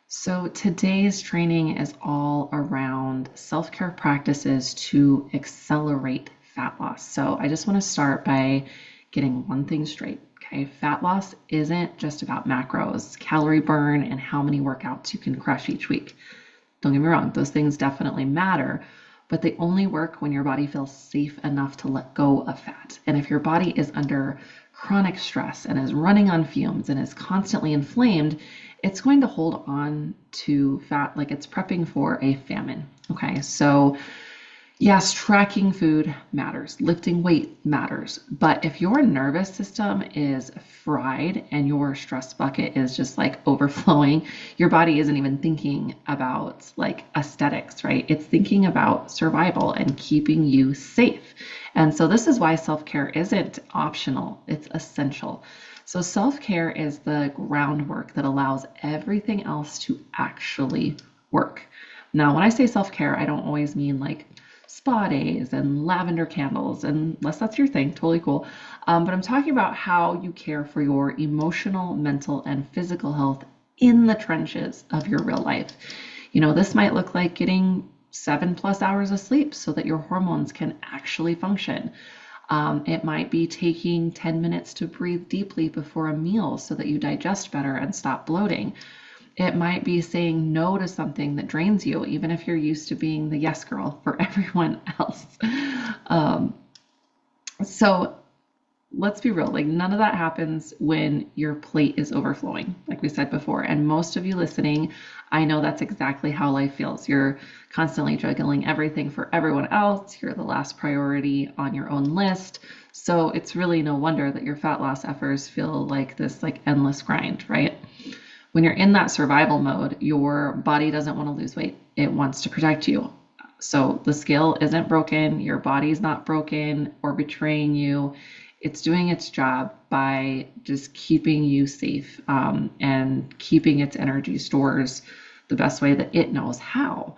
So today's training is all around self-care practices to accelerate fat loss. So I just want to start by getting one thing straight. Okay, fat loss isn't just about macros, calorie burn, and how many workouts you can crush each week. Don't get me wrong, those things definitely matter, but they only work when your body feels safe enough to let go of fat. And if your body is under chronic stress and is running on fumes and is constantly inflamed, it's going to hold on to fat like it's prepping for a famine. Okay, so yes, tracking food matters, lifting weight matters, but if your nervous system is fried and your stress bucket is just like overflowing, your body isn't even thinking about like aesthetics, right? It's thinking about survival and keeping you safe. And so this is why self-care isn't optional, it's essential. So self-care is the groundwork that allows everything else to actually work. Now, when I say self-care, I don't always mean like spa days and lavender candles, unless that's your thing, totally cool. But I'm talking about how you care for your emotional, mental, and physical health in the trenches of your real life. You know, this might look like getting 7+ hours of sleep so that your hormones can actually function. It might be taking 10 minutes to breathe deeply before a meal so that you digest better and stop bloating. It might be saying no to something that drains you, even if you're used to being the yes girl for everyone else. Um, so let's be real, like none of that happens when your plate is overflowing, like we said before. And most of you listening, I know that's exactly how life feels. You're constantly juggling everything for everyone else. You're the last priority on your own list. So it's really no wonder that your fat loss efforts feel like this like endless grind, right? When you're in that survival mode, your body doesn't want to lose weight. It wants to protect you. So the scale isn't broken, your body's not broken or betraying you. It's doing its job by just keeping you safe and keeping its energy stores the best way that it knows how.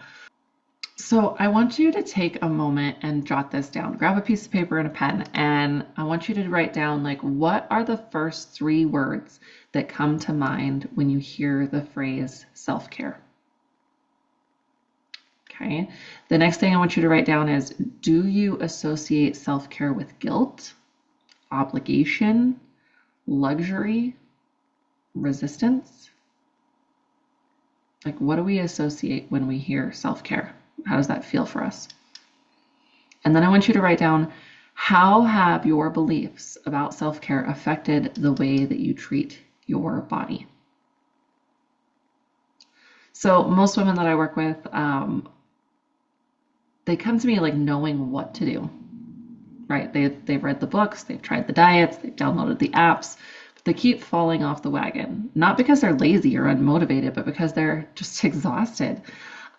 So I want you to take a moment and jot this down. Grab a piece of paper and a pen, and I want you to write down like what are the first three words that come to mind when you hear the phrase self-care. Okay. The next thing I want you to write down is, do you associate self-care with guilt, obligation, luxury, resistance? Like what do we associate when we hear self-care? How does that feel for us? And then I want you to write down, how have your beliefs about self-care affected the way that you treat your body? So most women that I work with, they come to me like knowing what to do, right? They've read the books, they've tried the diets, they've downloaded the apps, but they keep falling off the wagon, not because they're lazy or unmotivated, but because they're just exhausted.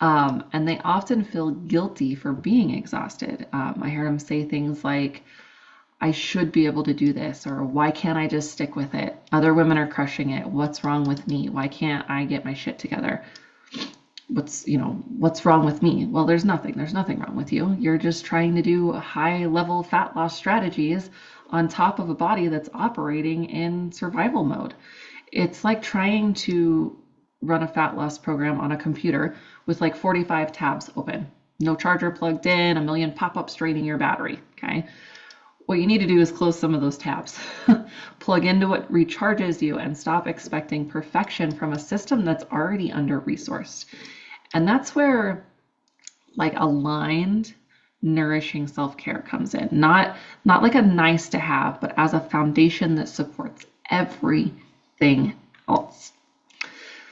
And they often feel guilty for being exhausted. I hear them say things like, I should be able to do this, or why can't I just stick with it? Other women are crushing it. What's wrong with me? Why can't I get my shit together? What's wrong with me? Well, there's nothing wrong with you. You're just trying to do high level fat loss strategies on top of a body that's operating in survival mode. It's like trying to run a fat loss program on a computer with like 45 tabs open, no charger plugged in, a million pop-ups draining your battery. Okay. What you need to do is close some of those tabs, plug into what recharges you, and stop expecting perfection from a system that's already under-resourced. And that's where like aligned, nourishing self-care comes in. Not like a nice to have, but as a foundation that supports everything else.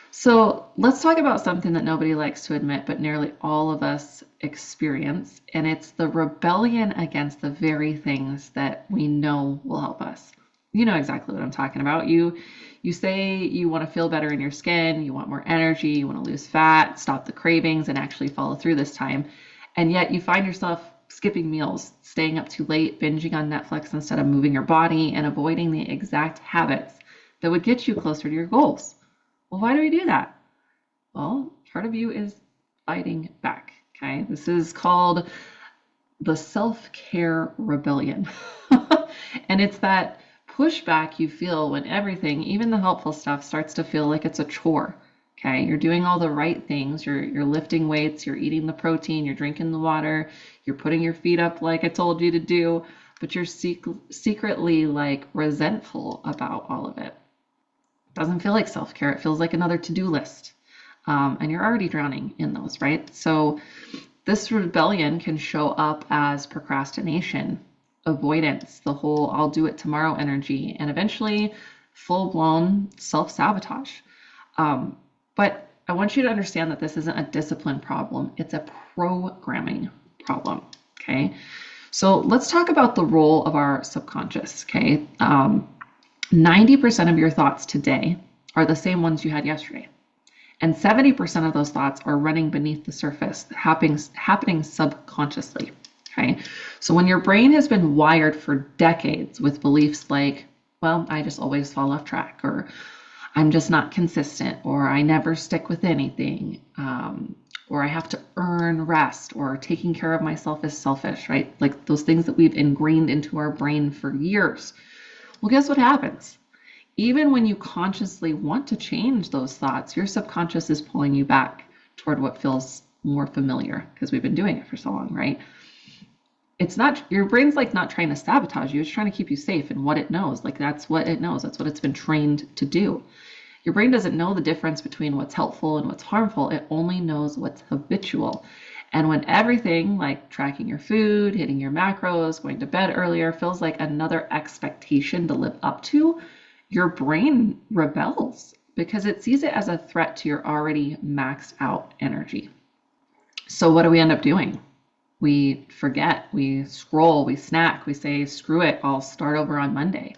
So let's talk about something that nobody likes to admit, but nearly all of us experience, and it's the rebellion against the very things that we know will help us. You know exactly what I'm talking about. You say you want to feel better in your skin, you want more energy, you want to lose fat, stop the cravings, and actually follow through this time. And yet you find yourself skipping meals, staying up too late, binging on Netflix instead of moving your body, and avoiding the exact habits that would get you closer to your goals. Well, why do we do that? Well, part of you is fighting back. Okay. This is called the self-care rebellion. And it's that pushback you feel when everything, even the helpful stuff, starts to feel like it's a chore. Okay, you're doing all the right things. You're lifting weights, you're eating the protein, you're drinking the water, you're putting your feet up like I told you to do, but you're secretly like resentful about all of it. Doesn't feel like self-care. It feels like another to-do list. And you're already drowning in those, right? So this rebellion can show up as procrastination, avoidance, the whole I'll do it tomorrow energy, and eventually full-blown self-sabotage. But I want you to understand that this isn't a discipline problem, it's a programming problem. Okay. So let's talk about the role of our subconscious. Okay. 90% of your thoughts today are the same ones you had yesterday. And 70% of those thoughts are running beneath the surface, happening subconsciously. Okay. So when your brain has been wired for decades with beliefs like, well, I just always fall off track, or I'm just not consistent, or I never stick with anything, or I have to earn rest, or taking care of myself is selfish, right? Like those things that we've ingrained into our brain for years. Well, guess what happens? Even when you consciously want to change those thoughts, your subconscious is pulling you back toward what feels more familiar because we've been doing it for so long, right? It's not, your brain's like not trying to sabotage you, it's trying to keep you safe in what it knows. Like that's what it knows, that's what it's been trained to do. Your brain doesn't know the difference between what's helpful and what's harmful. It only knows what's habitual. And when everything like tracking your food, hitting your macros, going to bed earlier feels like another expectation to live up to, your brain rebels because it sees it as a threat to your already maxed out energy. So what do we end up doing? We forget, we scroll, we snack, we say, screw it, I'll start over on Monday.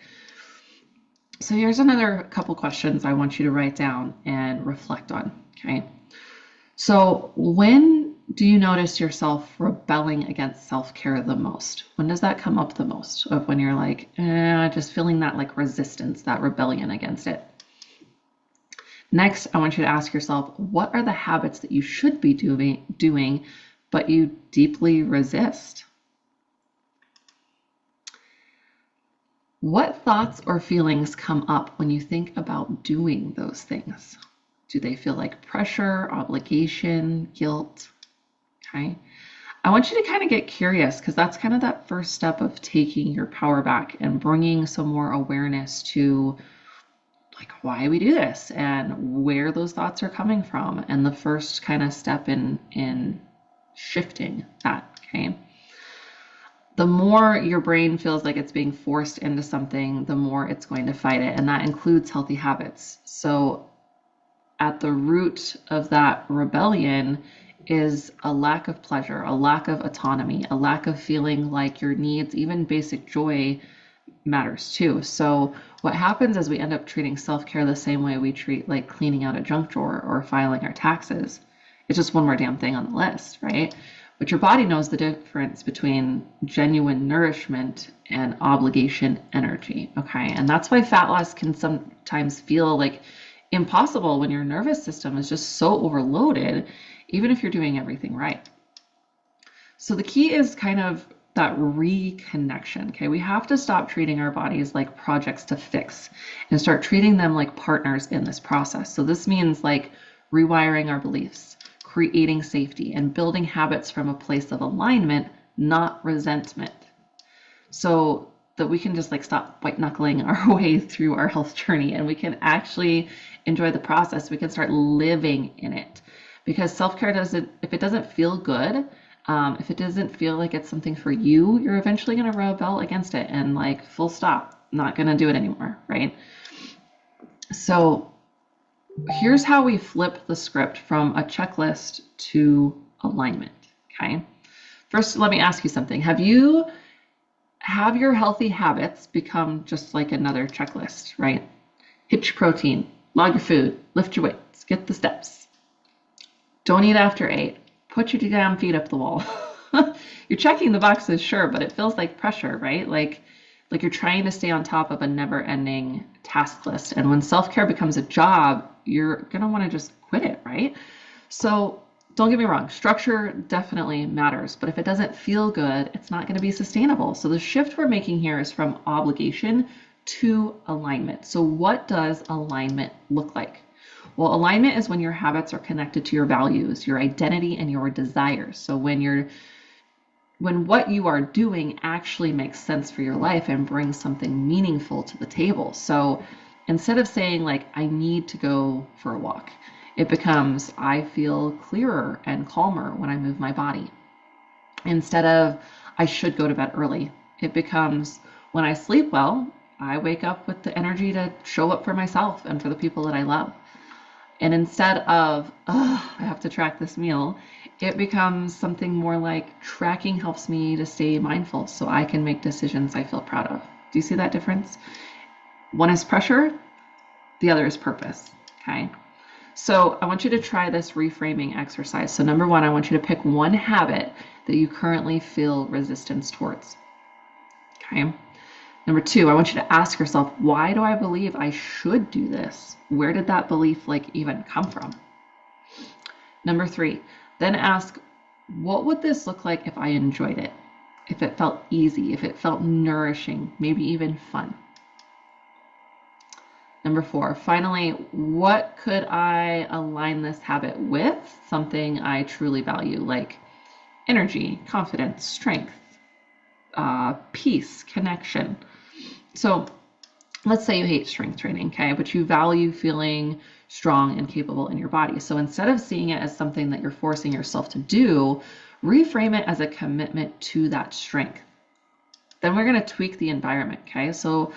So here's another couple questions I want you to write down and reflect on, okay? So when do you notice yourself rebelling against self-care the most? When does that come up the most? Of when you're like, just feeling that like resistance, that rebellion against it. Next, I want you to ask yourself, what are the habits that you should be doing, but you deeply resist? What thoughts or feelings come up when you think about doing those things? Do they feel like pressure, obligation, guilt? Okay. I want you to kind of get curious because that's kind of that first step of taking your power back and bringing some more awareness to like why we do this and where those thoughts are coming from, and the first kind of step in shifting that. Okay. The more your brain feels like it's being forced into something, the more it's going to fight it. And that includes healthy habits. So at the root of that rebellion is a lack of pleasure, a lack of autonomy, a lack of feeling like your needs, even basic joy, matters too. So what happens is we end up treating self-care the same way we treat like cleaning out a junk drawer or filing our taxes. It's just one more damn thing on the list, right? But your body knows the difference between genuine nourishment and obligation energy, okay? And that's why fat loss can sometimes feel like impossible when your nervous system is just so overloaded, even if you're doing everything right. So the key is kind of that reconnection, okay? We have to stop treating our bodies like projects to fix and start treating them like partners in this process. So this means like rewiring our beliefs, creating safety, and building habits from a place of alignment, not resentment. So that we can just like stop white knuckling our way through our health journey and we can actually enjoy the process. We can start living in it, because self-care doesn't, if it doesn't feel good, if it doesn't feel like it's something for you, you're eventually going to rebel against it and like full stop, not going to do it anymore, right? So here's how we flip the script from a checklist to alignment, okay? First, let me ask you something. Have your healthy habits become just like another checklist, right? Hit your protein, log your food, lift your weights, get the steps. Don't eat after 8. Put your damn feet up the wall. You're checking the boxes, sure, but it feels like pressure, right? Like you're trying to stay on top of a never-ending task list. And when self-care becomes a job, you're going to want to just quit it, right? So don't get me wrong, structure definitely matters, but if it doesn't feel good, it's not going to be sustainable. So the shift we're making here is from obligation to alignment. So what does alignment look like? Well, alignment is when your habits are connected to your values, your identity, and your desires. So when what you are doing actually makes sense for your life and brings something meaningful to the table. So instead of saying like, I need to go for a walk, it becomes, I feel clearer and calmer when I move my body. Instead of, I should go to bed early, it becomes, when I sleep well, I wake up with the energy to show up for myself and for the people that I love. And instead of, oh, I have to track this meal, it becomes something more like tracking helps me to stay mindful so I can make decisions I feel proud of. Do you see that difference? One is pressure, the other is purpose, okay? So I want you to try this reframing exercise. So number one, I want you to pick one habit that you currently feel resistance towards, okay? Number two, I want you to ask yourself, why do I believe I should do this? Where did that belief even come from? Number three, then ask, what would this look like if I enjoyed it? If it felt easy, if it felt nourishing, maybe even fun. Number four, finally, what could I align this habit with? Something I truly value, like energy, confidence, strength, peace, connection. So let's say you hate strength training, okay, but you value feeling strong and capable in your body. So instead of seeing it as something that you're forcing yourself to do, reframe it as a commitment to that strength. Then we're going to tweak the environment, okay? So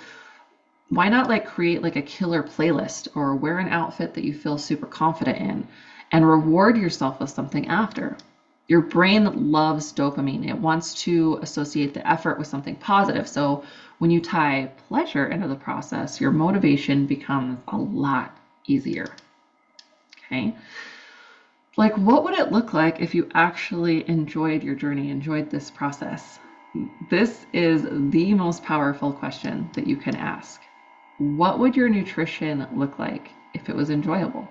why not create a killer playlist or wear an outfit that you feel super confident in and reward yourself with something after? Your brain loves dopamine. It wants to associate the effort with something positive. So when you tie pleasure into the process, your motivation becomes a lot easier. Okay? What would it look like if you actually enjoyed your journey, enjoyed this process? This is the most powerful question that you can ask. What would your nutrition look like if it was enjoyable?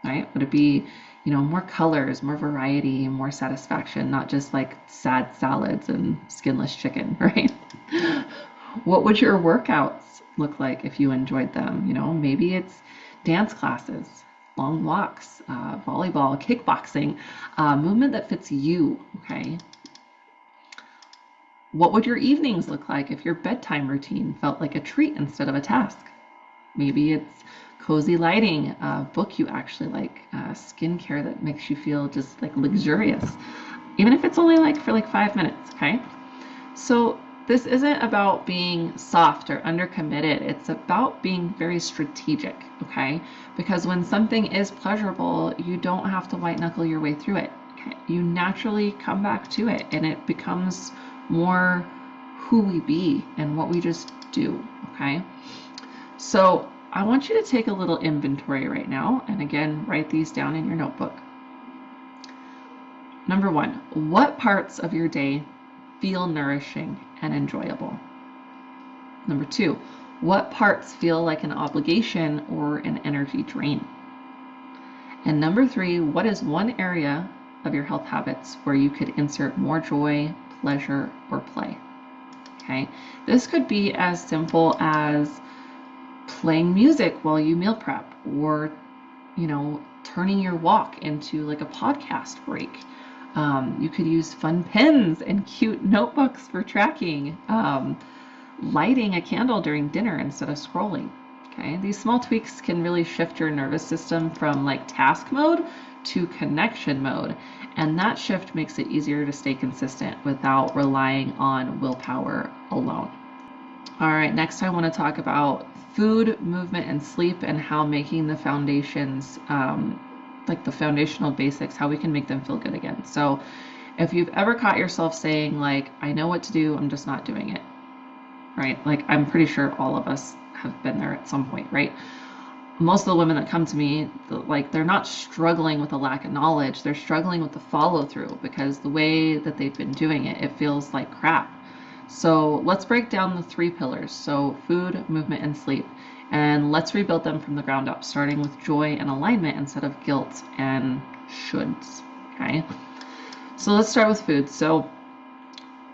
Right? Would it be, more colors, more variety, more satisfaction, not just sad salads and skinless chicken, right? What would your workouts look like if you enjoyed them? Maybe it's dance classes, long walks, volleyball, kickboxing, movement that fits you, okay? What would your evenings look like if your bedtime routine felt like a treat instead of a task? Maybe it's cozy lighting, a book you actually like, skincare that makes you feel just luxurious, even if it's only for 5 minutes, okay? So this isn't about being soft or undercommitted. It's about being very strategic, okay? Because when something is pleasurable, you don't have to white knuckle your way through it, okay? You naturally come back to it and it becomes more who we be and what we just do, okay? So I want you to take a little inventory right now, and again, write these down in your notebook. Number one, what parts of your day feel nourishing and enjoyable? Number two, what parts feel like an obligation or an energy drain? And number three, what is one area of your health habits where you could insert more joy, pleasure, or play? Okay, this could be as simple as playing music while you meal prep, or turning your walk into a podcast break. You could use fun pens and cute notebooks for tracking, lighting a candle during dinner instead of scrolling. Okay, these small tweaks can really shift your nervous system from task mode to connection mode, and that shift makes it easier to stay consistent without relying on willpower alone. All right, next I want to talk about food, movement, and sleep, and how making the foundations, the foundational basics, how we can make them feel good again. So if you've ever caught yourself saying I know what to do, I'm just not doing it, right? I'm pretty sure all of us have been there at some point, right? Most of the women that come to me, they're not struggling with a lack of knowledge, they're struggling with the follow through, because the way that they've been doing it, it feels like crap. So let's break down the 3 pillars. So food, movement, and sleep. And let's rebuild them from the ground up, starting with joy and alignment instead of guilt and shoulds, okay? So let's start with food. So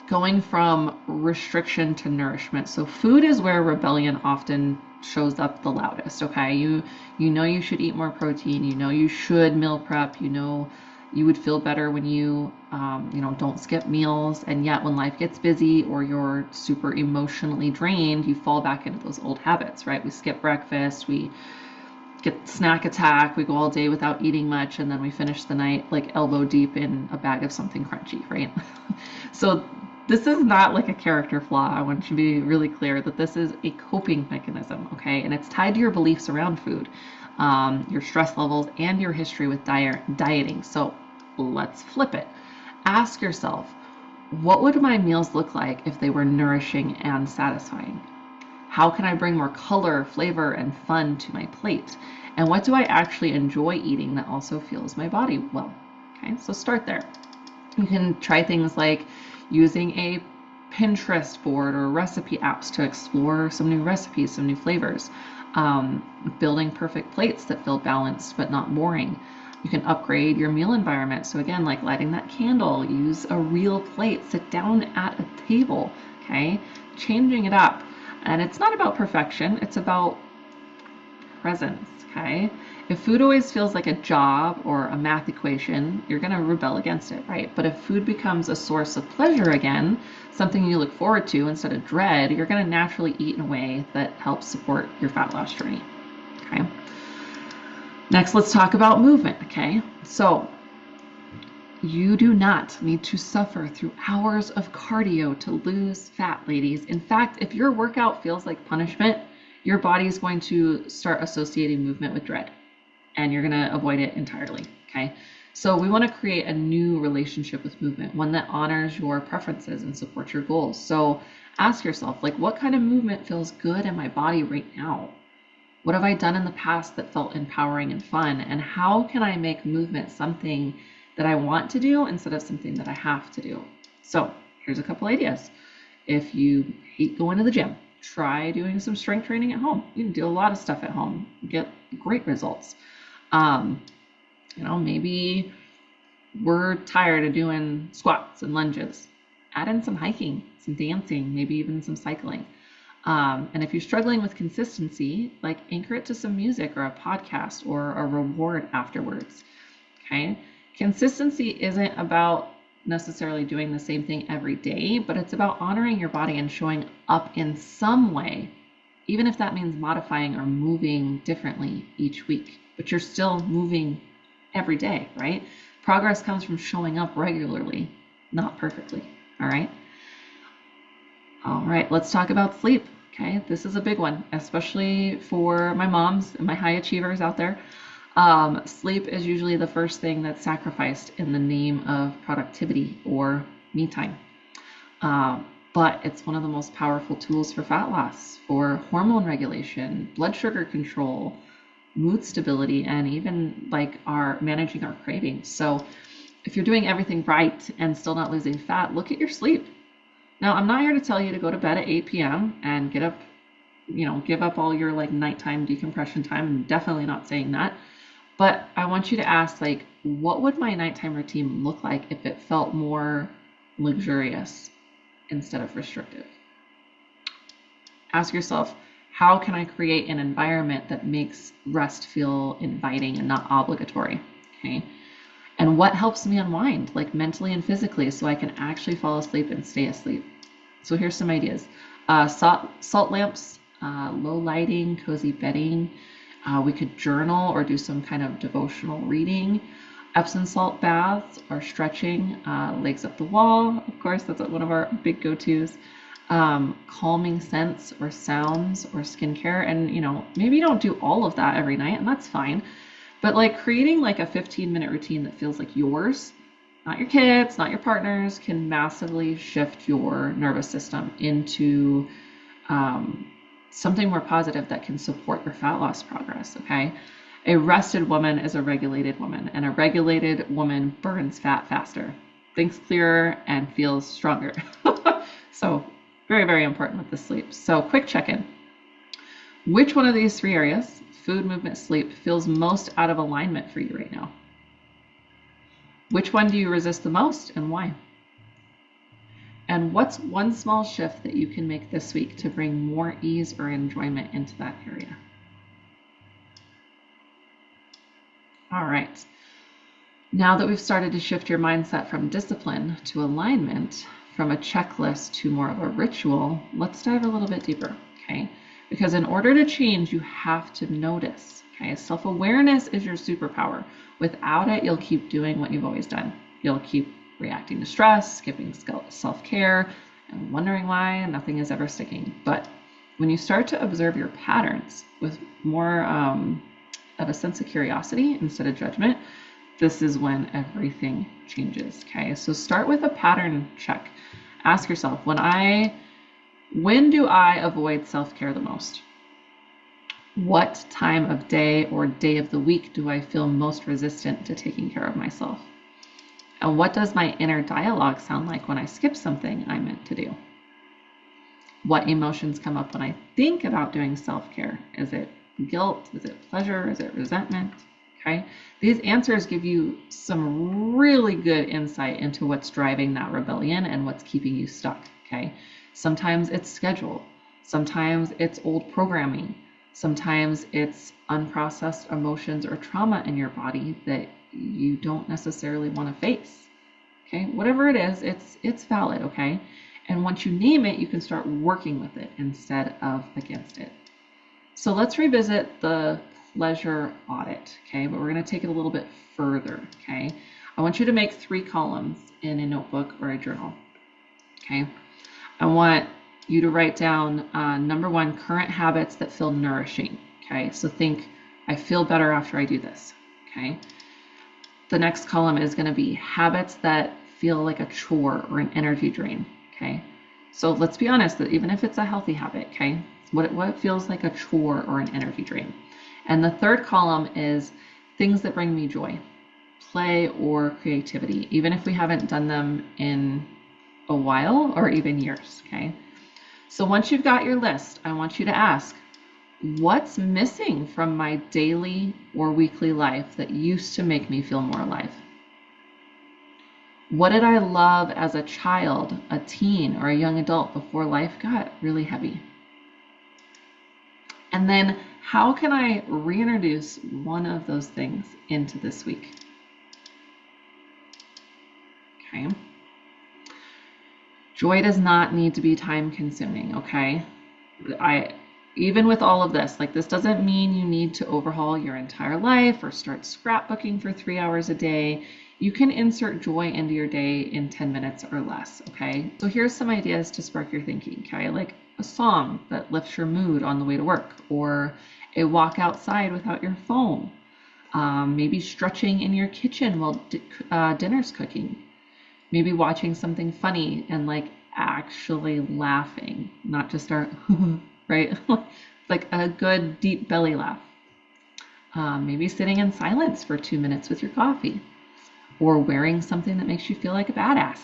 going from restriction to nourishment. So food is where rebellion often shows up the loudest. Okay, you know you should eat more protein. You know you should meal prep. You know you would feel better when you know, don't skip meals. And yet when life gets busy or you're super emotionally drained, you fall back into those old habits, right? We skip breakfast, we get snack attack, we go all day without eating much, and then we finish the night like elbow deep in a bag of something crunchy, right? So this is not like a character flaw. I want you to be really clear that this is a coping mechanism, okay? And it's tied to your beliefs around food, your stress levels, and your history with dieting. So let's flip it. Ask yourself, what would my meals look like if they were nourishing and satisfying? How can I bring more color, flavor, and fun to my plate? And what do I actually enjoy eating that also fuels my body well? Okay, so start there. You can try things like using a Pinterest board or recipe apps to explore some new recipes, some new flavors. Building perfect plates that feel balanced but not boring. You can upgrade your meal environment. So again, like lighting that candle, use a real plate, sit down at a table, okay? Changing it up. And it's not about perfection, it's about presence, okay? If food always feels like a job or a math equation, you're gonna rebel against it, right? But if food becomes a source of pleasure again, something you look forward to instead of dread, you're gonna naturally eat in a way that helps support your fat loss journey, okay? Next, let's talk about movement, okay? So you do not need to suffer through hours of cardio to lose fat, ladies. In fact, if your workout feels like punishment, your body is going to start associating movement with dread, and you're going to avoid it entirely, okay? So we want to create a new relationship with movement, one that honors your preferences and supports your goals. So ask yourself, like, what kind of movement feels good in my body right now? What have I done in the past that felt empowering and fun? And how can I make movement something that I want to do instead of something that I have to do? So here's a couple ideas. If you hate going to the gym, try doing some strength training at home. You can do a lot of stuff at home, get great results. You know, maybe we're tired of doing squats and lunges. Add in some hiking, some dancing, maybe even some cycling. And if you're struggling with consistency, like anchor it to some music or a podcast or a reward afterwards, okay? Consistency isn't about necessarily doing the same thing every day, but it's about honoring your body and showing up in some way, even if that means modifying or moving differently each week, but you're still moving every day, right? Progress comes from showing up regularly, not perfectly, all right? All right, let's talk about sleep. Okay, this is a big one, especially for my moms and my high achievers out there. Sleep is usually the first thing that's sacrificed in the name of productivity or me time. But it's one of the most powerful tools for fat loss, for hormone regulation, blood sugar control, mood stability, and even like managing our cravings. So if you're doing everything right and still not losing fat, look at your sleep. Now, I'm not here to tell you to go to bed at 8 p.m. and get up, you know, give up all your like nighttime decompression time. I'm definitely not saying that. But I want you to ask, like, what would my nighttime routine look like if it felt more luxurious instead of restrictive? Ask yourself, how can I create an environment that makes rest feel inviting and not obligatory? Okay. And what helps me unwind, like mentally and physically, so I can actually fall asleep and stay asleep? So here's some ideas. Salt lamps, low lighting, cozy bedding. We could journal or do some kind of devotional reading. Epsom salt baths or stretching, legs up the wall. Of course, that's one of our big go-tos. Calming scents or sounds or skincare. And, you know, maybe you don't do all of that every night, and that's fine. But like creating like a 15-minute routine that feels like yours, not your kids, not your partner's, can massively shift your nervous system into something more positive that can support your fat loss progress, okay? A rested woman is a regulated woman, and a regulated woman burns fat faster, thinks clearer, and feels stronger. So very, very important with the sleep. So quick check-in. Which one of these three areas, food, movement, sleep, feels most out of alignment for you right now? Which one do you resist the most and why? And what's one small shift that you can make this week to bring more ease or enjoyment into that area? All right. Now that we've started to shift your mindset from discipline to alignment, from a checklist to more of a ritual, let's dive a little bit deeper, okay? Because in order to change, you have to notice, okay? Self-awareness is your superpower. Without it, you'll keep doing what you've always done. You'll keep reacting to stress, skipping self-care, and wondering why nothing is ever sticking. But when you start to observe your patterns with more of a sense of curiosity instead of judgment, this is when everything changes, okay? So start with a pattern check. Ask yourself, when do I avoid self-care the most? What time of day or day of the week do I feel most resistant to taking care of myself? And what does my inner dialogue sound like when I skip something I meant to do? What emotions come up when I think about doing self-care? Is it guilt? Is it pleasure? Is it resentment? Okay. These answers give you some really good insight into what's driving that rebellion and what's keeping you stuck. Okay. Sometimes it's schedule. Sometimes it's old programming. Sometimes it's unprocessed emotions or trauma in your body that you don't necessarily want to face. Okay. Whatever it is, it's valid. Okay. And once you name it, you can start working with it instead of against it. So let's revisit the pleasure audit, okay? But we're going to take it a little bit further, okay? I want you to make 3 columns in a notebook or a journal, okay? I want you to write down, number 1, current habits that feel nourishing, okay? So think, I feel better after I do this, okay? The next column is going to be habits that feel like a chore or an energy drain, okay? So let's be honest, that even if it's a healthy habit, okay? What feels like a chore or an energy drain. And the third column is things that bring me joy, play or creativity, even if we haven't done them in a while or even years, okay? So once you've got your list, I want you to ask, what's missing from my daily or weekly life that used to make me feel more alive? What did I love as a child, a teen, or a young adult before life got really heavy? And then how can I reintroduce one of those things into this week? Okay. Joy does not need to be time consuming, okay? Even with all of this, like this doesn't mean you need to overhaul your entire life or start scrapbooking for 3 hours a day. You can insert joy into your day in 10 minutes or less, okay? So here's some ideas to spark your thinking, okay? Like a song that lifts your mood on the way to work, or a walk outside without your phone, maybe stretching in your kitchen while dinner's cooking, maybe watching something funny and like actually laughing, not just our right, like a good deep belly laugh. Maybe sitting in silence for 2 minutes with your coffee, or wearing something that makes you feel like a badass,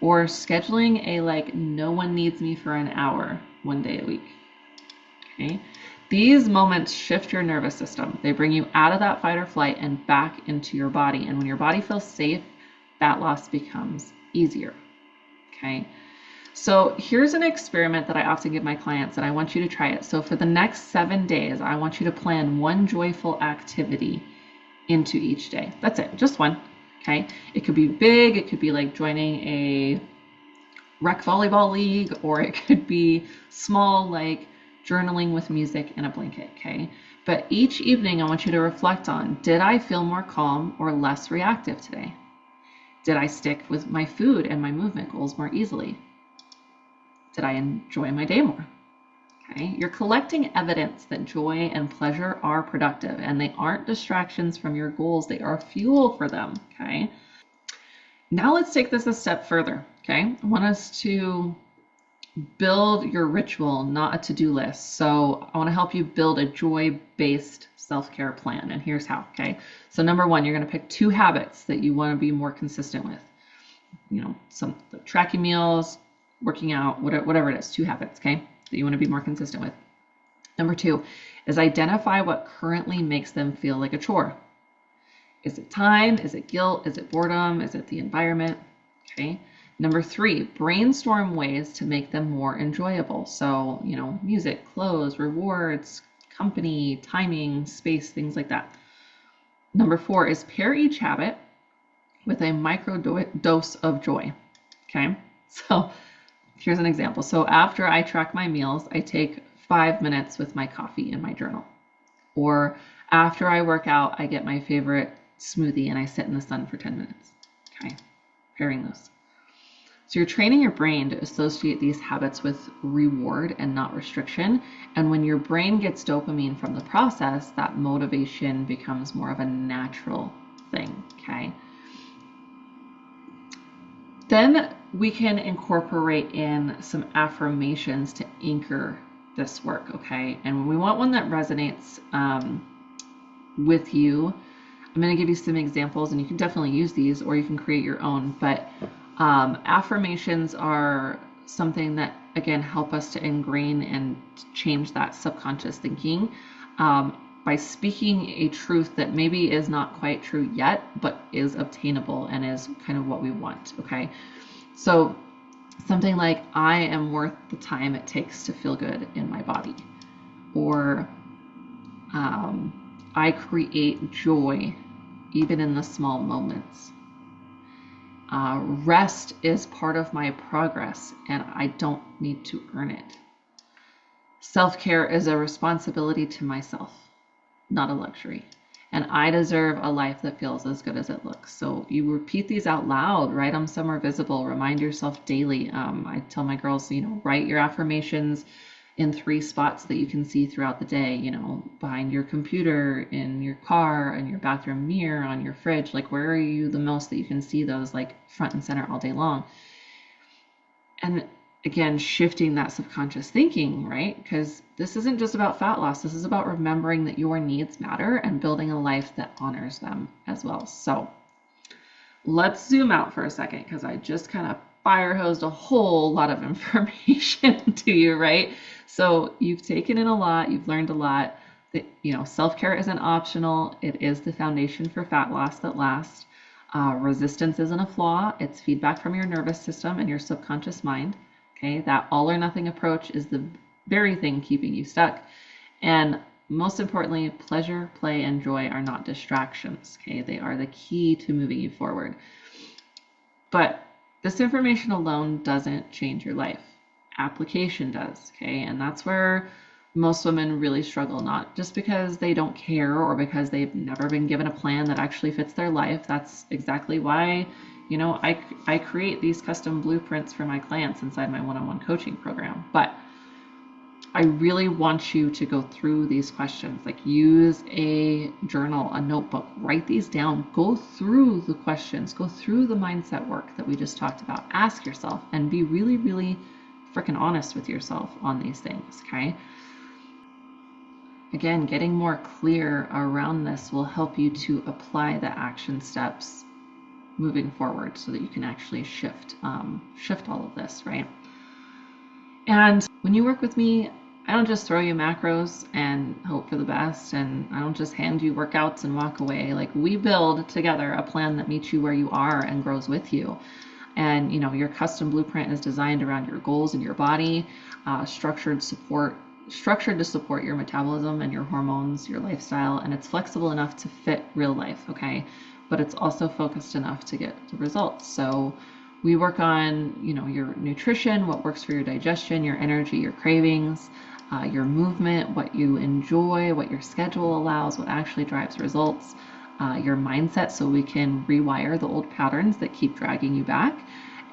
or scheduling a like no one needs me for an hour 1 day a week. Okay, these moments shift your nervous system. They bring you out of that fight or flight and back into your body. And when your body feels safe, fat loss becomes easier. Okay, so here's an experiment that I often give my clients, and I want you to try it. So for the next 7 days, I want you to plan one joyful activity into each day. That's it, just one. Okay, it could be big, it could be like joining a rec volleyball league, or it could be small, like journaling with music and a blanket, okay? But each evening I want you to reflect on, did I feel more calm or less reactive today? Did I stick with my food and my movement goals more easily? Did I enjoy my day more? Okay, you're collecting evidence that joy and pleasure are productive, and they aren't distractions from your goals, they are fuel for them, okay? Now let's take this a step further, okay? I want us to build your ritual, not a to-do list. So I want to help you build a joy-based self-care plan, and here's how, okay? So number 1, you're going to pick 2 habits that you want to be more consistent with. You know, some like tracking meals, working out, whatever it is, 2 habits, okay, that you want to be more consistent with. Number 2 is identify what currently makes them feel like a chore. Is it time? Is it guilt? Is it boredom? Is it the environment? Okay. Number 3, brainstorm ways to make them more enjoyable. So, music, clothes, rewards, company, timing, space, things like that. Number 4 is pair each habit with a micro dose of joy. Okay, so here's an example. So after I track my meals, I take 5 minutes with my coffee in my journal. Or after I work out, I get my favorite smoothie and I sit in the sun for 10 minutes. Okay, pairing those. So you're training your brain to associate these habits with reward and not restriction. And when your brain gets dopamine from the process, that motivation becomes more of a natural thing, okay? Then we can incorporate in some affirmations to anchor this work, okay? And we want one that resonates with you. I'm going to give you some examples, and you can definitely use these, or you can create your own. But affirmations are something that, again, help us to ingrain and change that subconscious thinking by speaking a truth that maybe is not quite true yet, but is obtainable and is kind of what we want, okay? So something like, I am worth the time it takes to feel good in my body. Or I create joy even in the small moments. Rest is part of my progress and I don't need to earn it. Self-care is a responsibility to myself, not a luxury. And I deserve a life that feels as good as it looks. So you repeat these out loud, write them somewhere visible, remind yourself daily. I tell my girls, write your affirmations in 3 spots that you can see throughout the day, behind your computer, in your car, in your bathroom mirror, on your fridge. Like, where are you the most that you can see those, like, front and center all day long? And again, shifting that subconscious thinking, right? Because this isn't just about fat loss. This is about remembering that your needs matter and building a life that honors them as well. So let's zoom out for a second, because I just kind of fire hosed a whole lot of information to you, right? So you've taken in a lot, you've learned a lot. That, self-care isn't optional. It is the foundation for fat loss that lasts. Resistance isn't a flaw. It's feedback from your nervous system and your subconscious mind. Okay, that all or nothing approach is the very thing keeping you stuck. And most importantly, pleasure, play, and joy are not distractions. Okay, they are the key to moving you forward. But this information alone doesn't change your life. Application does. Okay, and that's where most women really struggle, not just because they don't care or because they've never been given a plan that actually fits their life. That's exactly why I create these custom blueprints for my clients inside my one-on-one coaching program. But I really want you to go through these questions, like use a journal, a notebook, write these down, go through the questions, go through the mindset work that we just talked about, ask yourself, and be really, really freaking honest with yourself on these things, okay? Again, getting more clear around this will help you to apply the action steps moving forward so that you can actually shift all of this, right? And when you work with me, I don't just throw you macros and hope for the best, and I don't just hand you workouts and walk away. Like, we build together a plan that meets you where you are and grows with you. And your custom blueprint is designed around your goals and your body, structured to support your metabolism and your hormones, your lifestyle, and it's flexible enough to fit real life, okay? But it's also focused enough to get the results. So we work on, your nutrition, what works for your digestion, your energy, your cravings, your movement, what you enjoy, what your schedule allows, what actually drives results, your mindset, so we can rewire the old patterns that keep dragging you back,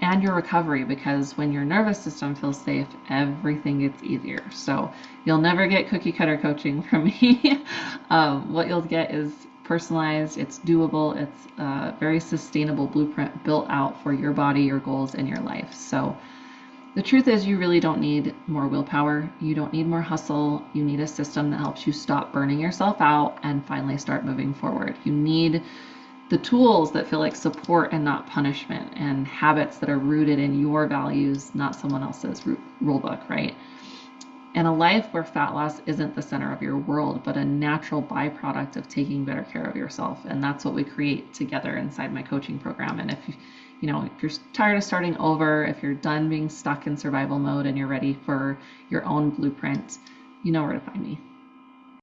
and your recovery, because when your nervous system feels safe, everything gets easier. So you'll never get cookie cutter coaching from me. What you'll get is personalized, it's doable, it's a very sustainable blueprint built out for your body, your goals, and your life. So the truth is, you really don't need more willpower. You don't need more hustle. You need a system that helps you stop burning yourself out and finally start moving forward. You need the tools that feel like support and not punishment, and habits that are rooted in your values, not someone else's rule book, right? And a life where fat loss isn't the center of your world, but a natural byproduct of taking better care of yourself. And that's what we create together inside my coaching program. And if if you're tired of starting over, if you're done being stuck in survival mode and you're ready for your own blueprint, you know where to find me.